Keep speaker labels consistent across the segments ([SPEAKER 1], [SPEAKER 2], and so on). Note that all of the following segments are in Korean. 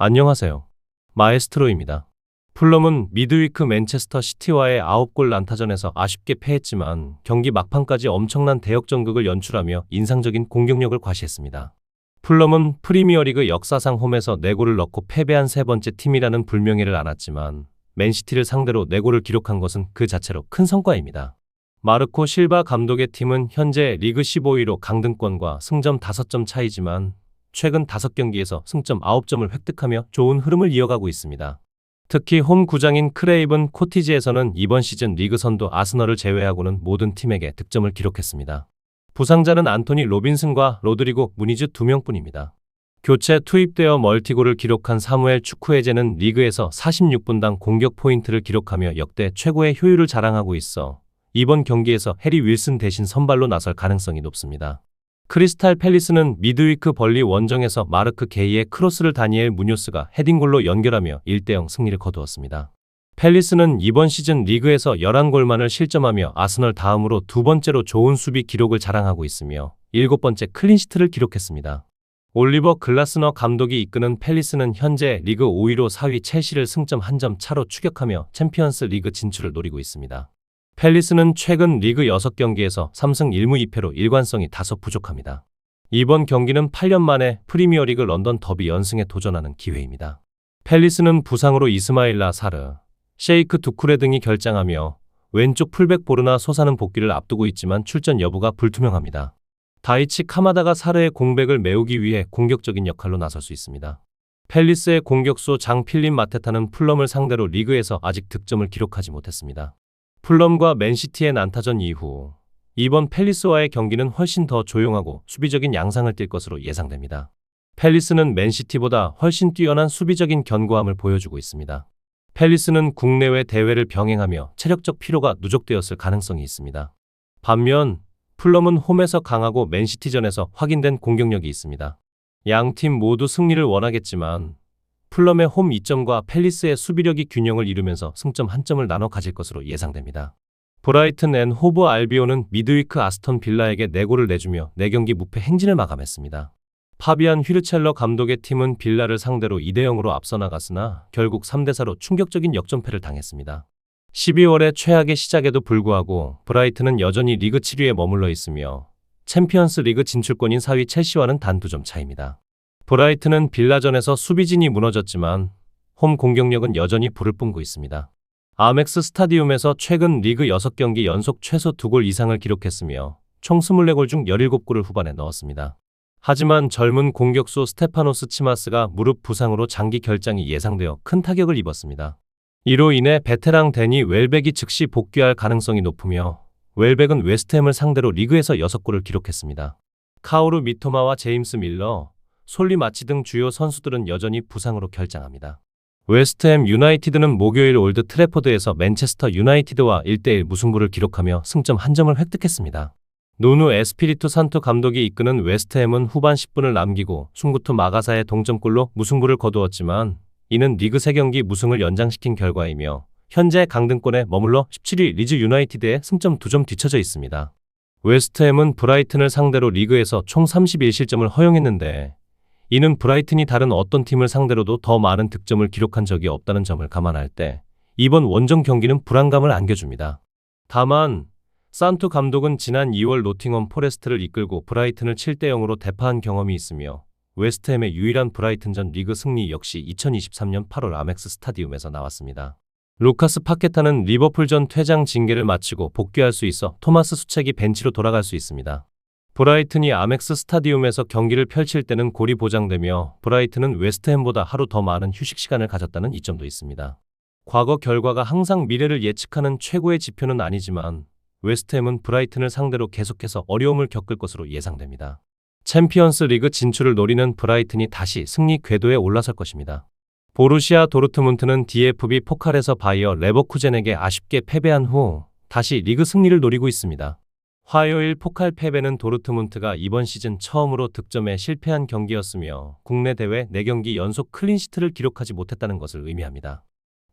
[SPEAKER 1] 안녕하세요. 마에스트로입니다. 풀럼은 미드위크 맨체스터 시티와의 9골 난타전에서 아쉽게 패했지만 경기 막판까지 엄청난 대역전극을 연출하며 인상적인 공격력을 과시했습니다. 풀럼은 프리미어리그 역사상 홈에서 4골을 넣고 패배한 세 번째 팀이라는 불명예를 안았지만 맨시티를 상대로 4골을 기록한 것은 그 자체로 큰 성과입니다. 마르코 실바 감독의 팀은 현재 리그 15위로 강등권과 승점 5점 차이지만 최근 5경기에서 승점 9점을 획득하며 좋은 흐름을 이어가고 있습니다. 특히 홈 구장인 크레이븐 코티지에서는 이번 시즌 리그 선두 아스널을 제외하고는 모든 팀에게 득점을 기록했습니다. 부상자는 안토니 로빈슨과 로드리고 무니즈 2명뿐입니다. 교체 투입되어 멀티골을 기록한 사무엘 추쿠에제는 리그에서 46분당 공격 포인트를 기록하며 역대 최고의 효율을 자랑하고 있어 이번 경기에서 해리 윌슨 대신 선발로 나설 가능성이 높습니다. 크리스탈 팰리스는 미드위크 벌리 원정에서 마르크 게이의 크로스를 다니엘 무뇨스가 헤딩골로 연결하며 1대0 승리를 거두었습니다. 팰리스는 이번 시즌 리그에서 11골만을 실점하며 아스널 다음으로 두 번째로 좋은 수비 기록을 자랑하고 있으며 7번째 클린시트를 기록했습니다. 올리버 글라스너 감독이 이끄는 팰리스는 현재 리그 5위로 4위 첼시를 승점 1점 차로 추격하며 챔피언스 리그 진출을 노리고 있습니다. 팰리스는 최근 리그 6경기에서 3승 1무 2패로 일관성이 다소 부족합니다. 이번 경기는 8년 만에 프리미어리그 런던 더비 연승에 도전하는 기회입니다. 팰리스는 부상으로 이스마일라 사르, 셰이크 두쿠레 등이 결장하며 왼쪽 풀백 보르나 소사는 복귀를 앞두고 있지만 출전 여부가 불투명합니다. 다이치 카마다가 사르의 공백을 메우기 위해 공격적인 역할로 나설 수 있습니다. 팰리스의 공격수 장 필립 마테타는 풀럼을 상대로 리그에서 아직 득점을 기록하지 못했습니다. 풀럼과 맨시티의 난타전 이후 이번 팰리스와의 경기는 훨씬 더 조용하고 수비적인 양상을 띌 것으로 예상됩니다. 팰리스는 맨시티보다 훨씬 뛰어난 수비적인 견고함을 보여주고 있습니다. 팰리스는 국내외 대회를 병행하며 체력적 피로가 누적되었을 가능성이 있습니다. 반면 풀럼은 홈에서 강하고 맨시티전에서 확인된 공격력이 있습니다. 양팀 모두 승리를 원하겠지만 풀럼의 홈 2점과 팰리스의 수비력이 균형을 이루면서 승점 1점을 나눠 가질 것으로 예상됩니다. 브라이튼 앤 호브 알비온은 미드위크 아스턴 빌라에게 4골을 내주며 4경기 무패 행진을 마감했습니다. 파비안 휘르첼러 감독의 팀은 빌라를 상대로 2대0으로 앞서 나갔으나 결국 3대4로 충격적인 역전패를 당했습니다. 12월의 최악의 시작에도 불구하고 브라이튼은 여전히 리그 7위에 머물러 있으며 챔피언스 리그 진출권인 4위 첼시와는 단 2점 차입니다. 브라이튼은 빌라전에서 수비진이 무너졌지만 홈 공격력은 여전히 불을 뿜고 있습니다. 아멕스 스타디움에서 최근 리그 6경기 연속 최소 2골 이상을 기록했으며 총 24골 중 17골을 후반에 넣었습니다. 하지만 젊은 공격수 스테파노스 치마스가 무릎 부상으로 장기 결장이 예상되어 큰 타격을 입었습니다. 이로 인해 베테랑 데니 웰백이 즉시 복귀할 가능성이 높으며 웰백은 웨스트햄을 상대로 리그에서 6골을 기록했습니다. 카오루 미토마와 제임스 밀러, 솔리 마치 등 주요 선수들은 여전히 부상으로 결장합니다. 웨스트햄 유나이티드는 목요일 올드 트래포드에서 맨체스터 유나이티드와 1대1 무승부를 기록하며 승점 1점을 획득했습니다. 누누 에스피리투 산투 감독이 이끄는 웨스트햄은 후반 10분을 남기고 숭구투 마가사의 동점골로 무승부를 거두었지만 이는 리그 3경기 무승을 연장시킨 결과이며 현재 강등권에 머물러 17위 리즈 유나이티드에 승점 2점 뒤처져 있습니다. 웨스트햄은 브라이튼을 상대로 리그에서 총 31실점을 허용했는데 이는 브라이튼이 다른 어떤 팀을 상대로도 더 많은 득점을 기록한 적이 없다는 점을 감안할 때 이번 원정 경기는 불안감을 안겨줍니다. 다만 산투 감독은 지난 2월 노팅엄 포레스트를 이끌고 브라이튼을 7대0으로 대파한 경험이 있으며 웨스트햄의 유일한 브라이튼전 리그 승리 역시 2023년 8월 아멕스 스타디움에서 나왔습니다. 루카스 파케타는 리버풀전 퇴장 징계를 마치고 복귀할 수 있어 토마스 수책이 벤치로 돌아갈 수 있습니다. 브라이튼이 아멕스 스타디움에서 경기를 펼칠 때는 골이 보장되며 브라이튼은 웨스트햄보다 하루 더 많은 휴식 시간을 가졌다는 이점도 있습니다. 과거 결과가 항상 미래를 예측하는 최고의 지표는 아니지만 웨스트햄은 브라이튼을 상대로 계속해서 어려움을 겪을 것으로 예상됩니다. 챔피언스 리그 진출을 노리는 브라이튼이 다시 승리 궤도에 올라설 것입니다. 보루시아 도르트문트는 DFB 포칼에서 바이어 레버쿠젠에게 아쉽게 패배한 후 다시 리그 승리를 노리고 있습니다. 화요일 포칼 패배는 도르트문트가 이번 시즌 처음으로 득점에 실패한 경기였으며 국내 대회 4경기 연속 클린시트를 기록하지 못했다는 것을 의미합니다.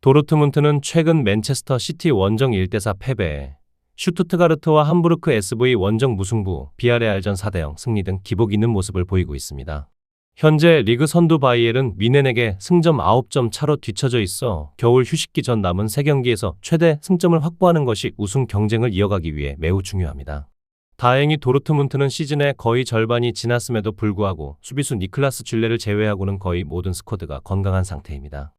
[SPEAKER 1] 도르트문트는 최근 맨체스터 시티 원정 1대4 패배, 슈투트가르트와 함부르크 SV 원정 무승부, 비아레알전 4대0 승리 등 기복 있는 모습을 보이고 있습니다. 현재 리그 선두 바이엘은 미넨에게 승점 9점 차로 뒤처져 있어 겨울 휴식기 전 남은 3경기에서 최대 승점을 확보하는 것이 우승 경쟁을 이어가기 위해 매우 중요합니다. 다행히 도르트문트는 시즌의 거의 절반이 지났음에도 불구하고 수비수 니클라스 쥘레를 제외하고는 거의 모든 스쿼드가 건강한 상태입니다.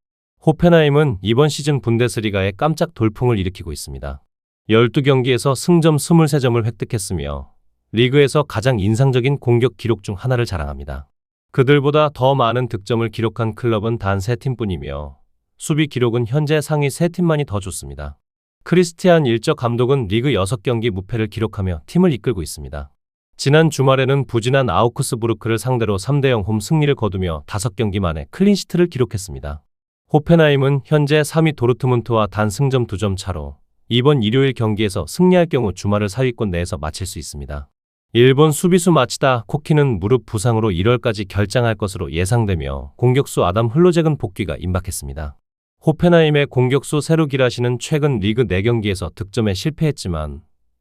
[SPEAKER 1] 호펜하임은 이번 시즌 분데스리가에 깜짝 돌풍을 일으키고 있습니다. 12경기에서 승점 23점을 획득했으며 리그에서 가장 인상적인 공격 기록 중 하나를 자랑합니다. 그들보다 더 많은 득점을 기록한 클럽은 단 3팀뿐이며 수비 기록은 현재 상위 3팀만이 더 좋습니다. 크리스티안 일적 감독은 리그 6경기 무패를 기록하며 팀을 이끌고 있습니다. 지난 주말에는 부진한 아우크스부르크를 상대로 3대0 홈 승리를 거두며 5경기 만에 클린시트를 기록했습니다. 호펜하임은 현재 3위 도르트문트와 단 승점 2점 차로 이번 일요일 경기에서 승리할 경우 주말을 사위권 내에서 마칠 수 있습니다. 일본 수비수 마치다 코키는 무릎 부상으로 1월까지 결장할 것으로 예상되며 공격수 아담 흘로잭은 복귀가 임박했습니다. 호펜하임의 공격수 세루 기라시는 최근 리그 4경기에서 득점에 실패했지만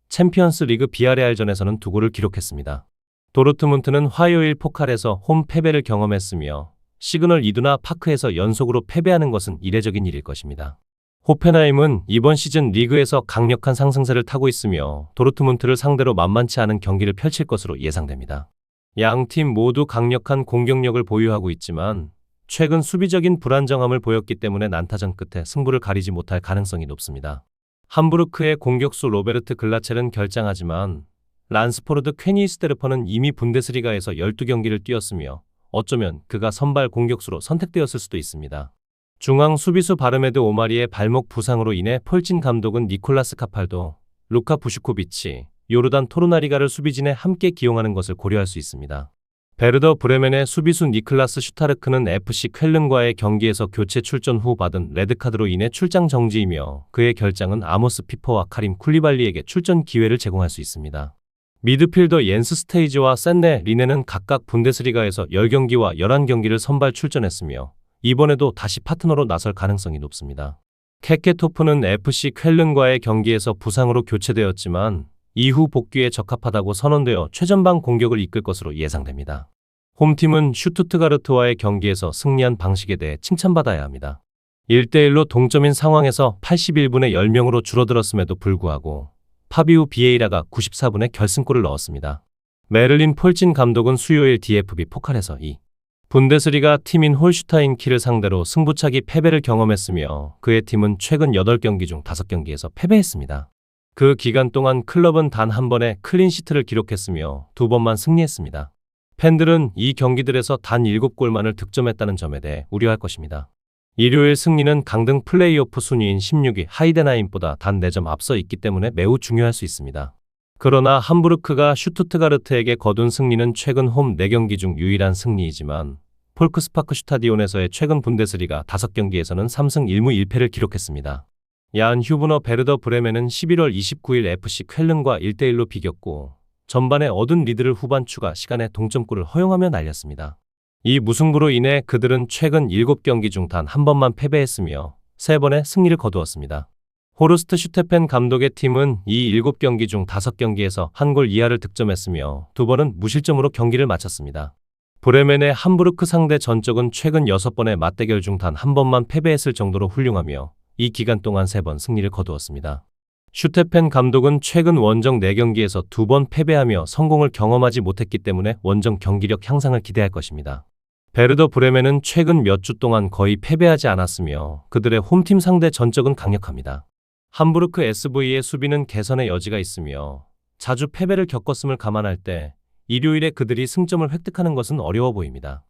[SPEAKER 1] 챔피언스 리그 비아레알전에서는 2골을 기록했습니다. 도르트문트는 화요일 포칼에서 홈 패배를 경험했으며 시그널 이두나 파크에서 연속으로 패배하는 것은 이례적인 일일 것입니다. 호펜하임은 이번 시즌 리그에서 강력한 상승세를 타고 있으며 도르트문트를 상대로 만만치 않은 경기를 펼칠 것으로 예상됩니다. 양팀 모두 강력한 공격력을 보유하고 있지만 최근 수비적인 불안정함을 보였기 때문에 난타전 끝에 승부를 가리지 못할 가능성이 높습니다. 함부르크의 공격수 로베르트 글라첼은 결장하지만 란스포르드 퀘니히스테르퍼는 이미 분데스리가에서 12경기를 뛰었으며 어쩌면 그가 선발 공격수로 선택되었을 수도 있습니다. 중앙 수비수 바르메드 오마리의 발목 부상으로 인해 폴진 감독은 니콜라스 카팔도, 루카 부슈코비치, 요르단 토르나리가를 수비진에 함께 기용하는 것을 고려할 수 있습니다. 베르더 브레멘의 수비수 니클라스 슈타르크는 FC 쾰른과의 경기에서 교체 출전 후 받은 레드카드로 인해 출장 정지이며 그의 결장은 아모스 피퍼와 카림 쿨리발리에게 출전 기회를 제공할 수 있습니다. 미드필더 옌스 스테이지와 샌네 리네는 각각 분데스리가에서 10경기와 11경기를 선발 출전했으며 이번에도 다시 파트너로 나설 가능성이 높습니다. 케케토프는 FC 쾰른과의 경기에서 부상으로 교체되었지만 이후 복귀에 적합하다고 선언되어 최전방 공격을 이끌 것으로 예상됩니다. 홈팀은 슈투트가르트와의 경기에서 승리한 방식에 대해 칭찬받아야 합니다. 1대1로 동점인 상황에서 81분에 10명으로 줄어들었음에도 불구하고 파비우 비에이라가 94분에 결승골을 넣었습니다. 메를린 폴진 감독은 수요일 DFB 포칼에서 분데스리가 팀인 홀슈타인 키를 상대로 승부차기 패배를 경험했으며 그의 팀은 최근 8경기 중 5경기에서 패배했습니다. 그 기간 동안 클럽은 단 한 번의 클린시트를 기록했으며 2번만 승리했습니다. 팬들은 이 경기들에서 단 7골만을 득점했다는 점에 대해 우려할 것입니다. 일요일 승리는 강등 플레이오프 순위인 16위 하이덴하임보다 단 4점 앞서 있기 때문에 매우 중요할 수 있습니다. 그러나 함부르크가 슈투트가르트에게 거둔 승리는 최근 홈 4경기 중 유일한 승리이지만 폴크스파크 슈타디온에서의 최근 분데스리가 5경기에서는 3승 1무 1패를 기록했습니다. 야한 휴브너 베르더 브레멘은 11월 29일 FC 쾰른과 1대1로 비겼고 전반에 얻은 리드를 후반 추가 시간에 동점골을 허용하며 날렸습니다. 이 무승부로 인해 그들은 최근 7경기 중 단 한 번만 패배했으며 3번의 승리를 거두었습니다. 호르스트 슈테펜 감독의 팀은 이 7경기 중 5경기에서 1골 이하를 득점했으며 2번은 무실점으로 경기를 마쳤습니다. 브레멘의 함부르크 상대 전적은 최근 6번의 맞대결 중 단 한 번만 패배했을 정도로 훌륭하며 이 기간 동안 3번 승리를 거두었습니다. 슈테펜 감독은 최근 원정 4경기에서 2번 패배하며 성공을 경험하지 못했기 때문에 원정 경기력 향상을 기대할 것입니다. 베르더 브레멘은 최근 몇 주 동안 거의 패배하지 않았으며 그들의 홈팀 상대 전적은 강력합니다. 함부르크 SV의 수비는 개선의 여지가 있으며 자주 패배를 겪었음을 감안할 때 일요일에 그들이 승점을 획득하는 것은 어려워 보입니다.